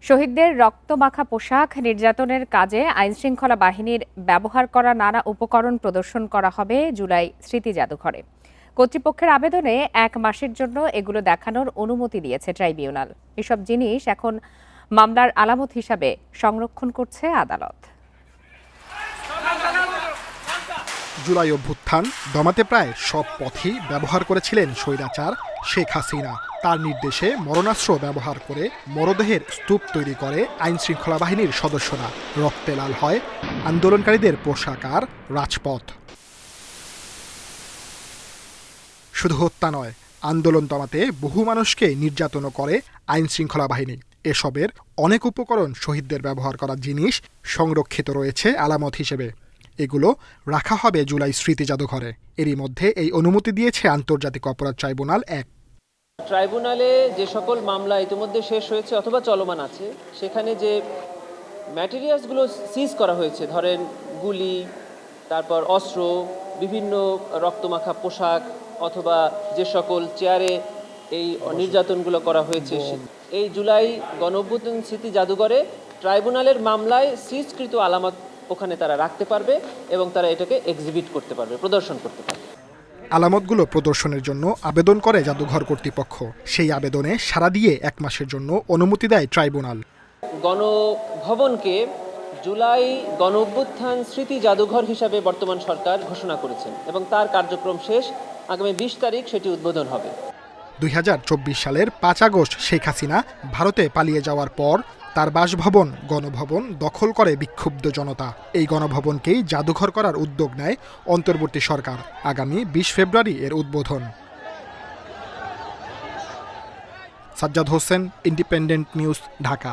শহীদদের রক্তমাখা পোশাক নির্যাতনের কাজে আইনশৃঙ্খলা বাহিনীর ব্যবহার করা নানা উপকরণ প্রদর্শন করা হবে জুলাই স্মৃতি জাদুঘরে। কর্তৃপক্ষের আবেদনে 1 মাসের জন্য এগুলো দেখানোর অনুমতি দিয়েছে ট্রাইব্যুনাল। এসব জিনিস এখন মামলার আলামত হিসাবে সংরক্ষণ করছে আদালত। জুলাই অভ্যুত্থান দমাতে প্রায় সব পথই ব্যবহার করেছিলেন স্বৈরাচার শেখ হাসিনা। তার নির্দেশে মরণাস্ত্র ব্যবহার করে মরদেহের স্তূপ তৈরি করে আইনশৃঙ্খলা বাহিনীর সদস্যরা। রক্তে লাল হয় আন্দোলনকারীদের পোশাক আর রাজপথ। শুধু হত্যা নয়, আন্দোলন দমাতে বহু মানুষকে নির্যাতনও করে আইনশৃঙ্খলা বাহিনী। এসবের অনেক উপকরণ শহীদদের ব্যবহার করা জিনিস সংরক্ষিত রয়েছে আলামত হিসেবে। এগুলো রাখা হবে জুলাই স্মৃতি জাদুঘরে। এরই মধ্যে এই অনুমতি দিয়েছে আন্তর্জাতিক অপরাধ ট্রাইব্যুনাল 1। ট্রাইব্যুনালে যে সকল মামলা ইতিমধ্যে শেষ হয়েছে অথবা চলমান আছে, সেখানে যে ম্যাটেরিয়ালসগুলো সিজ করা হয়েছে, ধরেন গুলি, তারপর অস্ত্র, বিভিন্ন রক্তমাখা পোশাক, অথবা যে সকল চেয়ারে এই নির্যাতনগুলো করা হয়েছে, এই জুলাই গণঅভ্যুত্থান স্মৃতি জাদুঘরে ট্রাইব্যুনালের মামলায় সিজকৃত আলামত ওখানে তারা রাখতে পারবে এবং তারা এটাকে এক্সিবিট করতে পারবে, প্রদর্শন করতে পারবে। আলামতগুলো প্রদর্শনের জন্য আবেদন করে জাদুঘর কর্তৃপক্ষ। সেই আবেদনে সাড়া দিয়ে 1 মাসের জন্য অনুমতি দেয় ট্রাইব্যুনাল। গণভবনকে জুলাই গণঅভ্যুত্থান স্মৃতি জাদুঘর হিসাবে বর্তমান সরকার ঘোষণা করেছেন এবং তার কার্যক্রম শেষ আগামী 20 তারিখ সেটি উদ্বোধন হবে। 2024 সালের 5 আগস্ট শেখ হাসিনা ভারতে পালিয়ে যাওয়ার পর তার বাসভবন গণভবন দখল করে বিক্ষুব্ধ জনতা। এই গণভবনকেই জাদুঘর করার উদ্যোগ নেয় অন্তর্বর্তী সরকার। আগামী 20 ফেব্রুয়ারি এর উদ্বোধন। Sajjad Hossain, independent news, Dhaka.